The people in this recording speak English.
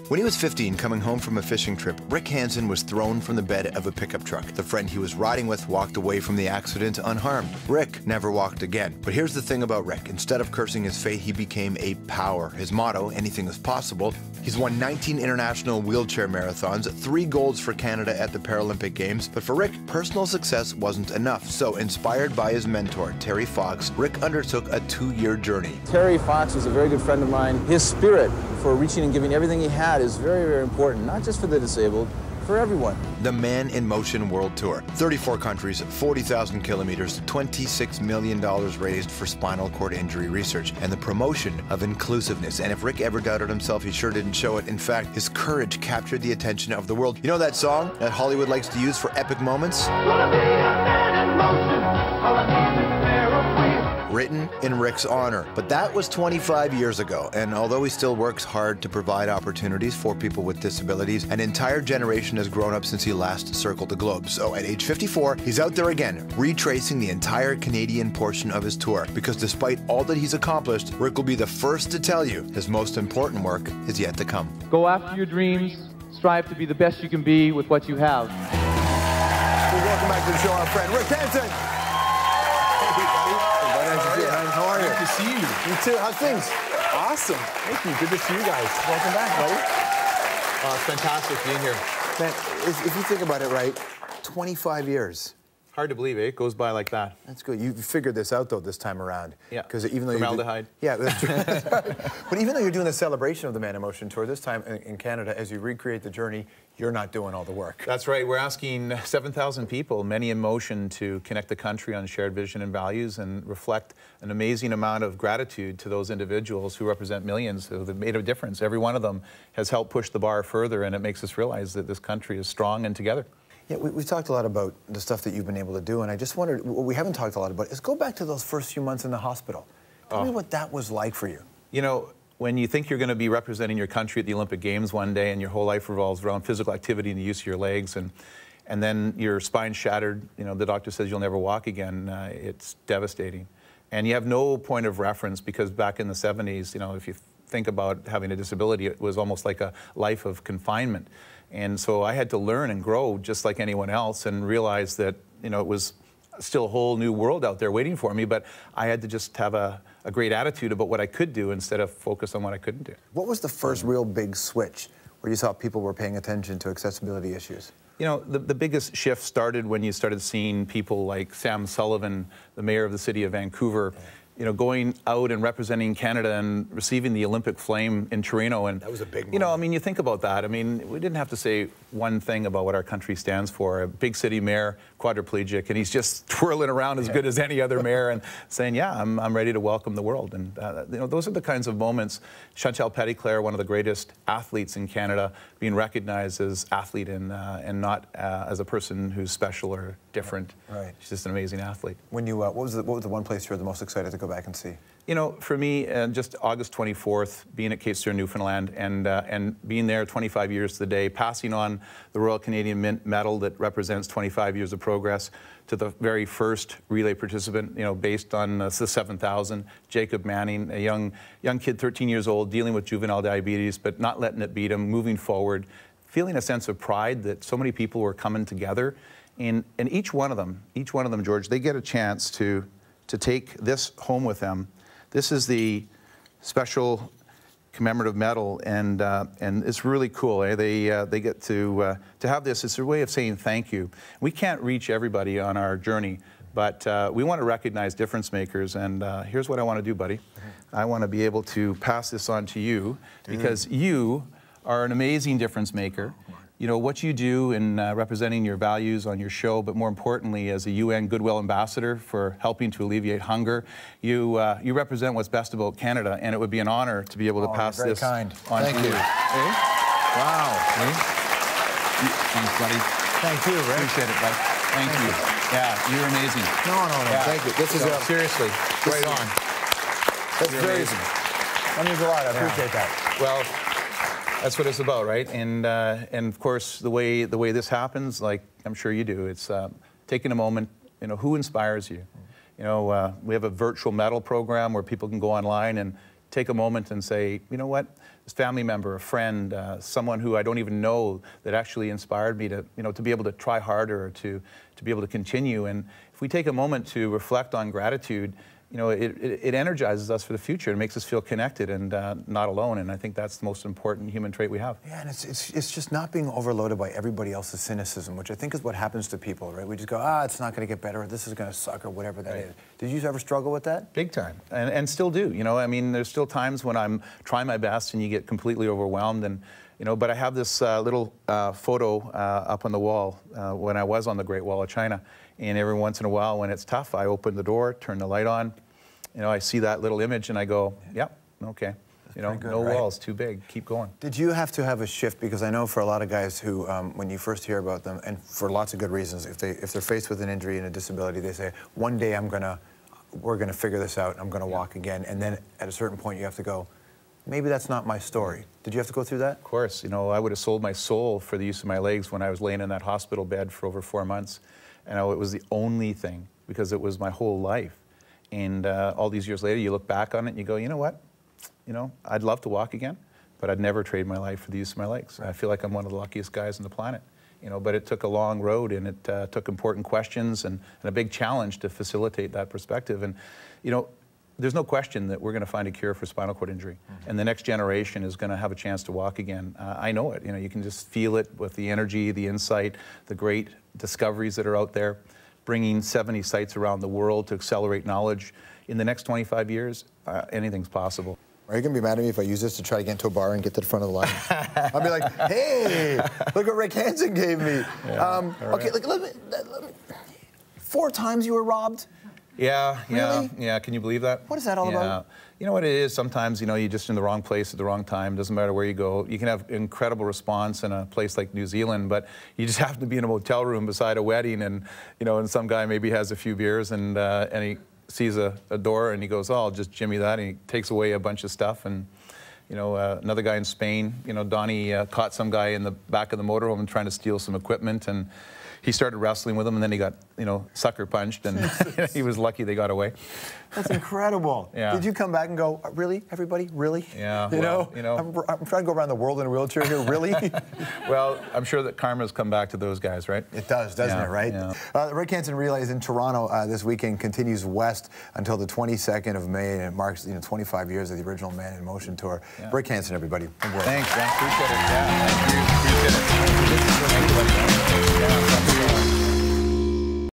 When he was 15, coming home from a fishing trip, Rick Hansen was thrown from the bed of a pickup truck. The friend he was riding with walked away from the accident unharmed. Rick never walked again. But here's the thing about Rick. Instead of cursing his fate, he became a power. His motto, anything is possible. He's won 19 international wheelchair marathons, 3 golds for Canada at the Paralympic Games. But for Rick, personal success wasn't enough. So, inspired by his mentor, Terry Fox, Rick undertook a 2-year journey. Terry Fox was a very good friend of mine. His spirit for reaching and giving everything he had is very, very important, not just for the disabled, for everyone. The Man in Motion World Tour. 34 countries, 40,000 kilometers, $26 million raised for spinal cord injury research, and the promotion of inclusiveness. And if Rick ever doubted himself, he sure didn't show it. In fact, his courage captured the attention of the world. You know that song that Hollywood likes to use for epic moments? Gonna be a man in motion, all I need is a pair of wheels. Written in Rick's honor. But that was 25 years ago, and although he still works hard to provide opportunities for people with disabilities, an entire generation has grown up since he last circled the globe. So at age 54, he's out there again, retracing the entire Canadian portion of his tour. Because despite all that he's accomplished, Rick will be the first to tell you his most important work is yet to come. Go after your dreams, strive to be the best you can be with what you have. Well, welcome back to the show, our friend Rick Hansen. How are you? Good to see you. You too. How's things? Awesome. Thank you. Good to see you guys. Welcome back, buddy. It's fantastic being here. Man, if you think about it, right, 25 years. Hard to believe, eh? It goes by like that. That's good. You figured this out, though, this time around. Yeah. Because even though formaldehyde. Yeah, that's true. But even though you're doing the celebration of the Man in Motion Tour, this time in Canada, as you recreate the journey, you're not doing all the work. That's right. We're asking 7,000 people, many in motion, to connect the country on shared vision and values and reflect an amazing amount of gratitude to those individuals who represent millions who have made a difference. Every one of them has helped push the bar further, and it makes us realize that this country is strong and together. Yeah, we've talked a lot about the stuff that you've been able to do, and I just wondered, what we haven't talked a lot about is go back to those first few months in the hospital. Tell me what that was like for you. You know, when you think you're going to be representing your country at the Olympic Games one day and your whole life revolves around physical activity and the use of your legs, and then your spine shattered, you know, the doctor says you'll never walk again, it's devastating. And you have no point of reference because back in the 70s, you know, if you think about having a disability, it was almost like a life of confinement. And so I had to learn and grow just like anyone else and realize that, you know, it was still a whole new world out there waiting for me, but I had to just have a great attitude about what I could do instead of focus on what I couldn't do. What was the first real big switch where you saw people were paying attention to accessibility issues? You know, the biggest shift started when you started seeing people like Sam Sullivan, the mayor of the city of Vancouver, you know, going out and representing Canada and receiving the Olympic flame in Torino. And that was a big moment. You know, I mean, you think about that. I mean, we didn't have to say one thing about what our country stands for. A big city mayor, quadriplegic, and he's just twirling around as good as any other mayor and saying, yeah, I'm ready to welcome the world. And, you know, those are the kinds of moments. Chantal Petitclerc, one of the greatest athletes in Canada, being recognized as athlete and not as a person who's special or different. Right. She's just an amazing athlete. When you, what was the one place you were the most excited to go back and see? You know, for me, just August 24th, being at Cape Stern, Newfoundland, and being there 25 years to the day, passing on the Royal Canadian Mint medal that represents 25 years of progress to the very first relay participant, you know, based on the 7,000, Jacob Manning, a young kid, 13 years old, dealing with juvenile diabetes, but not letting it beat him, moving forward, feeling a sense of pride that so many people were coming together. And each one of them, George, they get a chance to take this home with them. This is the special commemorative medal, and it's really cool. Eh? They get to have this. It's a way of saying thank you. We can't reach everybody on our journey, but we want to recognize difference makers. And here's what I want to do, buddy. I want to be able to pass this on to you because you are an amazing difference maker. You know, what you do in representing your values on your show, but more importantly, as a UN Goodwill Ambassador for helping to alleviate hunger, you represent what's best about Canada, and it would be an honor to be able to pass this on Thank to you. Eh? Wow. Thanks, buddy. Thank you, Rick. Appreciate it, bud. Thank you. Yeah, you're amazing. No. Yeah. Thank you. This is seriously, right on. That's You're very amazing. That means a lot. I appreciate that. Well, that's what it's about, right? And of course, the way this happens, like I'm sure you do, it's taking a moment. You know, who inspires you? You know, we have a virtual medal program where people can go online and take a moment and say, you know what, family member, a friend, someone who I don't even know that actually inspired me to, to be able to try harder, to be able to continue. And if we take a moment to reflect on gratitude, it energizes us for the future. It makes us feel connected and not alone. And I think that's the most important human trait we have. Yeah, and it's just not being overloaded by everybody else's cynicism, which I think is what happens to people, right? We just go, it's not going to get better, or this is going to suck, or whatever that is. Did you ever struggle with that? Big time, and still do. I mean, there's still times when I'm trying my best and you get completely overwhelmed. And but I have this little photo up on the wall when I was on the Great Wall of China. And every once in a while, when it's tough, I open the door, turn the light on. I see that little image, and I go, "Yep, okay." Good, no right? walls, too big. Keep going. Did you have to have a shift? Because I know for a lot of guys who, when you first hear about them, and for lots of good reasons, if they're faced with an injury and a disability, they say, "One day we're gonna figure this out. I'm gonna walk again." And then at a certain point, you have to go, maybe that's not my story. Did you have to go through that? Of course. I would have sold my soul for the use of my legs when I was laying in that hospital bed for over 4 months. And it was the only thing, because it was my whole life. And all these years later, you look back on it and you go, you know what? I'd love to walk again, but I'd never trade my life for the use of my legs. I feel like I'm one of the luckiest guys on the planet. But it took a long road, and it took important questions and a big challenge to facilitate that perspective. And, there's no question that we're going to find a cure for spinal cord injury, and the next generation is going to have a chance to walk again. I know it. You can just feel it with the energy, the insight, the great discoveries that are out there, bringing 70 sites around the world to accelerate knowledge. In the next 25 years, anything's possible. Are you going to be mad at me if I use this to try to get into a bar and get to the front of the line? I'll be like, hey, look what Rick Hansen gave me. Yeah, okay, let me, 4 times you were robbed? Yeah, really? Yeah. Can you believe that? What is that all about? You know what it is? Sometimes, you're just in the wrong place at the wrong time. Doesn't matter where you go. You can have incredible response in a place like New Zealand, but you just happen to be in a motel room beside a wedding, and and some guy maybe has a few beers, and he sees a door, and he goes, "Oh, I'll just jimmy that," and he takes away a bunch of stuff. And another guy in Spain, Donnie caught some guy in the back of the motorhome trying to steal some equipment, and he started wrestling with him, and then he got, sucker punched, and he was lucky they got away. That's incredible. Yeah. Did you come back and go, really, everybody, really? Yeah. I'm trying to go around the world in a wheelchair here, really? Well, I'm sure that karma's come back to those guys, right? It does, doesn't it, right? Yeah. The Rick Hansen Relays in Toronto this weekend continues west until the 22nd of May, and it marks 25 years of the original Man in Motion tour. Yeah. Rick Hansen, everybody. Thanks, man. Appreciate it. Yeah, thank you. Appreciate it. Thank you.